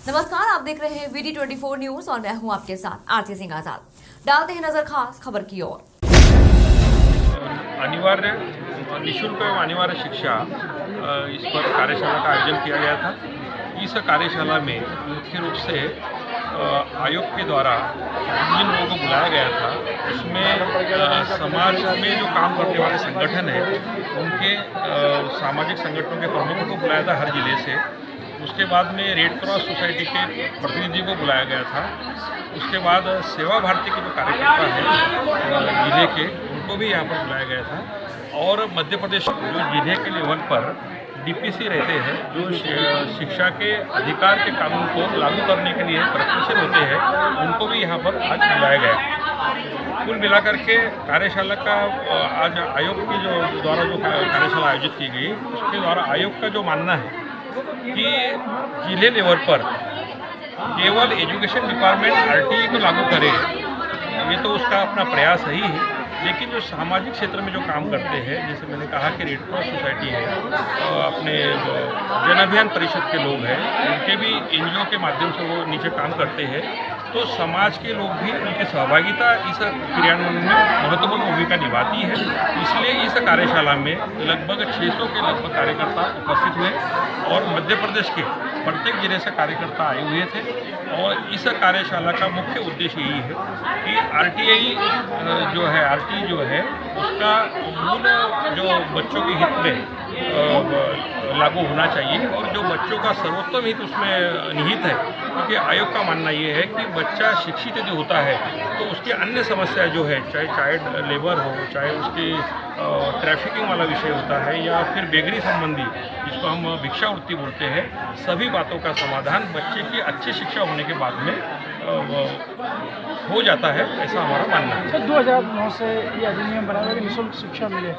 नमस्कार, आप देख रहे हैं VD24 न्यूज और मैं हूं आपके साथ आरती सिंह आजाद। डालते हैं नजर खास खबर की ओर। अनिवार्य निःशुल्क एवं अनिवार्य शिक्षा इस पर कार्यशाला का आयोजन किया गया था। इस कार्यशाला में मुख्य रूप से आयोग के द्वारा जिन लोगों को बुलाया गया था उसमें समाज में जो काम करने वाले संगठन हैं उनके सामाजिक संगठनों के प्रमुखों को बुलाया था हर जिले से। उसके बाद में रेड क्रॉस सोसाइटी के प्रतिनिधि को बुलाया गया था। उसके बाद सेवा भारती के जो कार्यकर्ता हैं जिले के उनको भी यहाँ पर बुलाया गया था। और मध्य प्रदेश जो जिले के लेवल पर DPC रहते हैं, जो शिक्षा के अधिकार के कानून को लागू करने के लिए प्रयत्नशील होते हैं, उनको भी यहाँ पर आज बुलाया गया। कुल मिलाकर के कार्यशाला का आज आयोग की द्वारा जो कार्यशाला आयोजित की गई उसके द्वारा आयोग का जो मानना है कि जिले लेवल पर केवल एजुकेशन डिपार्टमेंट RTE को लागू करे, ये तो उसका अपना प्रयास ही है। लेकिन जो सामाजिक क्षेत्र में जो काम करते हैं, जैसे मैंने कहा कि रेड क्रॉस सोसाइटी है, अपने जन अभियान परिषद के लोग हैं, उनके भी NGO के माध्यम से वो नीचे काम करते हैं, तो समाज के लोग भी उनकी सहभागिता इस क्रियान्वयन में महत्वपूर्ण भूमिका निभाती है। इसलिए इस कार्यशाला में लगभग 600 के लगभग कार्यकर्ता उपस्थित हुए और मध्य प्रदेश के प्रत्येक जिले से कार्यकर्ता आए हुए थे। और इस कार्यशाला का मुख्य उद्देश्य यही है कि RTE जो है उसका मूल जो बच्चों के हित में लागू होना चाहिए और जो बच्चों का सर्वोत्तम हित उसमें निहित है। क्योंकि आयोग का मानना ये है कि बच्चा शिक्षित यदि होता है तो उसकी अन्य समस्या जो है, चाहे चाइल्ड लेबर हो, चाहे उसकी ट्रैफिकिंग वाला विषय होता है या फिर बेगरी संबंधी जिसको हम भिक्षावृत्ति बोलते हैं, सभी बातों का समाधान बच्चे की अच्छी शिक्षा होने के बाद में हो जाता है, ऐसा हमारा मानना है। सर 2009 से ये अधिनियम बना हुआ कि निःशुल्क शिक्षा मिले।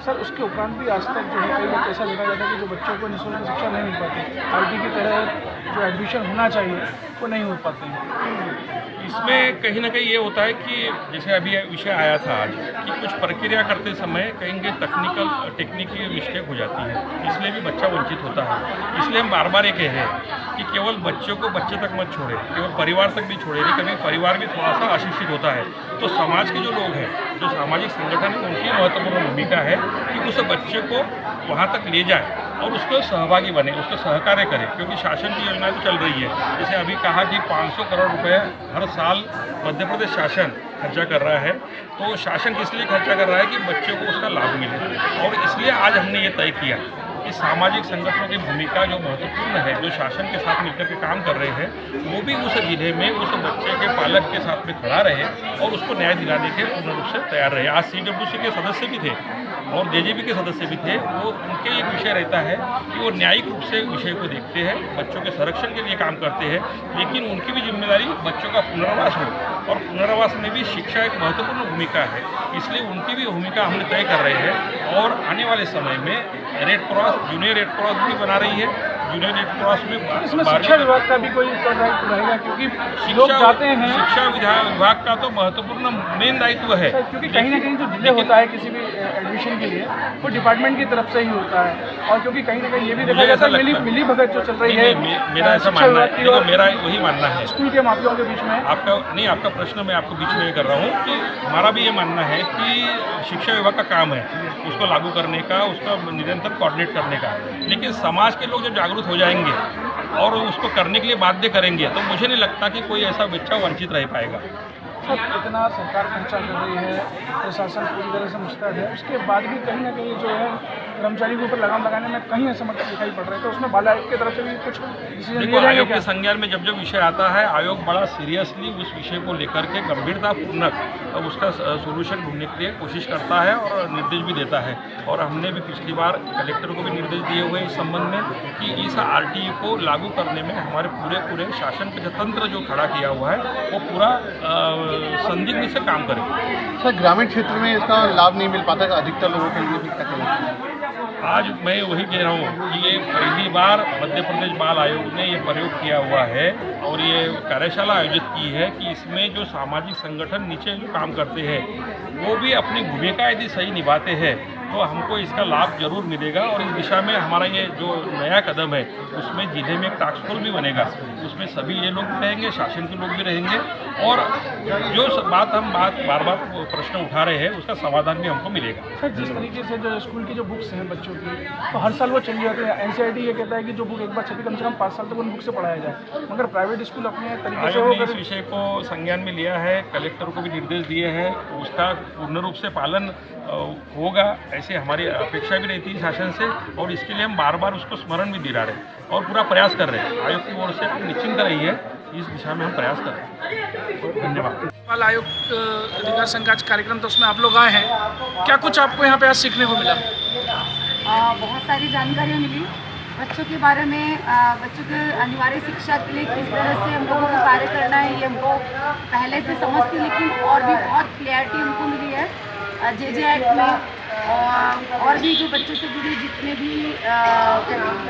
सर उसके उपरांत भी आज तक जो है कई बार ऐसा देखा जाता है कि जो बच्चों को निःशुल्क शिक्षा नहीं मिल पाती, RTE की तरह जो एडमिशन होना चाहिए वो नहीं हो पाते हैं। इसमें कहीं ना कहीं ये होता है कि जैसे अभी विषय आया था आज कि कुछ प्रक्रिया करते समय कहेंगे टेक्निकल मिस्टेक हो जाती है, इसलिए भी बच्चा वंचित होता है। इसलिए हम बार बार ये कह रहे हैं कि केवल बच्चों को बच्चे तक मत छोड़े, केवल परिवार तक भी छोड़े नहीं, कभी परिवार भी थोड़ा सा अशिक्षित होता है तो समाज के जो लोग हैं, जो सामाजिक संगठन है, उनकी महत्वपूर्ण भूमिका है कि उस बच्चे को वहाँ तक ले जाए और उसको सहभागी बने, उसको सहकार्य करें। क्योंकि शासन की योजनाएं तो चल रही है, जैसे अभी कहा कि 500 करोड़ रुपए हर साल मध्य प्रदेश शासन खर्चा कर रहा है। तो शासन किस लिए खर्चा कर रहा है कि बच्चों को उसका लाभ मिले। और इसलिए आज हमने ये तय किया कि सामाजिक संगठनों की भूमिका जो महत्वपूर्ण है, जो शासन के साथ मिलकर के काम कर रहे हैं, वो भी उस जिले में उस बच्चे के पालक के साथ में खड़ा रहे और उसको न्याय दिलाने के पूर्ण रूप से तैयार रहे। आज CWC के सदस्य भी थे और JJB के सदस्य भी थे। वो उनके एक विषय रहता है कि वो न्यायिक रूप से विषय को देखते हैं, बच्चों के संरक्षण के लिए काम करते हैं, लेकिन उनकी भी जिम्मेदारी बच्चों का पुनर्वास हो और पुनर्वास में भी शिक्षा एक महत्वपूर्ण भूमिका है। इसलिए उनकी भी भूमिका हमने तय कर रहे हैं और आने वाले समय में red cross, junior red cross भी बना रही है। जूनियर रेड क्रॉस में इसमें शिक्षा विभाग का भी कोई दायित्व रहेगा, क्योंकि लोग जाते हैं। शिक्षा विभाग का तो महत्वपूर्ण मेन दायित्व है, क्योंकि कहीं ना कहीं जो डिले होता है किसी भी एडमिशन के लिए वो डिपार्टमेंट की तरफ से ही होता है। और क्योंकि कहीं ना कहीं ये भी देखा जाता है मिली भगत जो चल रही है, मेरा ऐसा मानना है, देखो मेरा वही मानना है, स्कूल के माफियाओं के बीच में आपका प्रश्न मैं आपको बीच में ये कर रहा हूँ कि हमारा भी ये मानना है कि शिक्षा विभाग का काम है उसको लागू करने का, उसका निरंतर कोऑर्डिनेट करने का। लेकिन समाज के लोग जब जागरूक हो जाएंगे और उसको करने के लिए बाध्य करेंगे तो मुझे नहीं लगता कि कोई ऐसा बच्चा वंचित रह पाएगा। सर इतना सरकार खर्चा कर रही है, प्रशासन पूरी तरह से मुस्तैद है, उसके बाद भी कहीं ना कहीं जो है कर्मचारी के ऊपर लगाम लगाने में कहीं असमर्थ दिखाई पड़ रहा है। तो उसमें बाल आयोग की तरफ से भी कुछ डिसीजन देखो, आयोग के संज्ञान में जब विषय आता है, आयोग बड़ा सीरियसली उस विषय को लेकर के गंभीरतापूर्वक उसका सोल्यूशन ढूंढने के लिए कोशिश करता है और निर्देश भी देता है। और हमने भी पिछली बार कलेक्टर को भी निर्देश दिए हुए इस संबंध में कि इस RTE को लागू करने में हमारे पूरे शासन का तंत्र जो खड़ा किया हुआ है वो पूरा संदिग्ध से काम करें। सर ग्रामीण क्षेत्र में इसका लाभ नहीं मिल पाता, अधिकतर लोगों के लिए दिक्कत है। आज मैं वही कह रहा हूँ कि ये पहली बार मध्य प्रदेश बाल आयोग ने ये प्रयोग किया हुआ है और ये कार्यशाला आयोजित की है कि इसमें जो सामाजिक संगठन नीचे जो काम करते हैं वो भी अपनी भूमिका यदि सही निभाते हैं तो हमको इसका लाभ जरूर मिलेगा। और इस दिशा में हमारा ये जो नया कदम है उसमें जिले में एक टास्क फोर्स भी बनेगा, उसमें सभी ये लोग भी रहेंगे, शासन के लोग भी रहेंगे, और जो बात बार बार प्रश्न उठा रहे हैं उसका समाधान भी हमको मिलेगा। सर, जिस तरीके से जो स्कूल की जो बुक्स हैं बच्चों की, तो हर साल वो चेंज हो जाती है। एनसीईआरटी ये कहता है कि जो बुक एक बार छपी कम से कम 5 साल तक उन बुक से पढ़ाया जाए, मगर प्राइवेट स्कूल अपने तरीके से आयोग ने इस विषय को संज्ञान में लिया है, कलेक्टर को भी निर्देश दिए हैं, उसका पूर्ण रूप से पालन होगा ऐसे हमारी अपेक्षा भी रहती है शासन से, और इसके लिए हम बार बार उसको स्मरण भी दिला रहे हैं और पूरा प्रयास कर रहे हैं। आयोग की ओर से निश्चिंत रही है, इस दिशा में हम प्रयास कर रहे हैं। धन्यवाद। बाल आयोग अधिकार संघ का कार्यक्रम, तो उसमें आप लोग आए हैं, क्या कुछ आपको यहाँ पे आज सीखने को मिला? बहुत सारी जानकारियाँ मिली बच्चों के बारे में। बच्चों के अनिवार्य शिक्षा के लिए किस तरह से हम लोगों को कार्य करना है ये हमको पहले से समझ थी, लेकिन और भी बहुत क्लियरिटी हमको मिली है जे एक्ट में। और भी जो बच्चों से जुड़ी जितने भी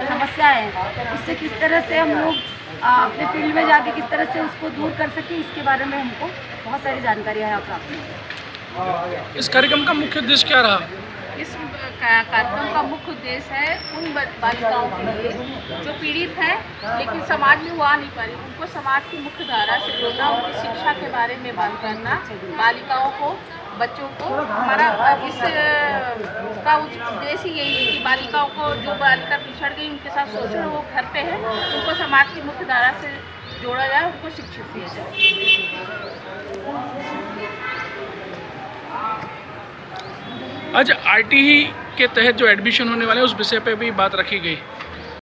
समस्याएं हैं उससे किस तरह से हम लोग अपने फील्ड में जाके किस तरह से उसको दूर कर सकें, इसके बारे में हमको बहुत सारी जानकारियाँ हैं प्राप्त। इस कार्यक्रम का मुख्य उद्देश्य क्या रहा? इस कार्यक्रम का मुख्य उद्देश्य है उन बालिकाओं के लिए जो पीड़ित हैं लेकिन समाज में वो आ नहीं पा रही, उनको समाज की मुख्य धारा से जोड़ना, उनकी शिक्षा के बारे में बात करना, बालिकाओं को, बच्चों को। हमारा इस का उद्देश्य यही है कि बालिकाओं को, जो बालिका पिछड़ गई उनके साथ शोषण वो घर पे है, उनको समाज की मुख्य धारा से जोड़ा जाए, उनको शिक्षित किया जाए। आज आरटीई के तहत जो एडमिशन होने वाले हैं उस विषय पे भी बात रखी गई।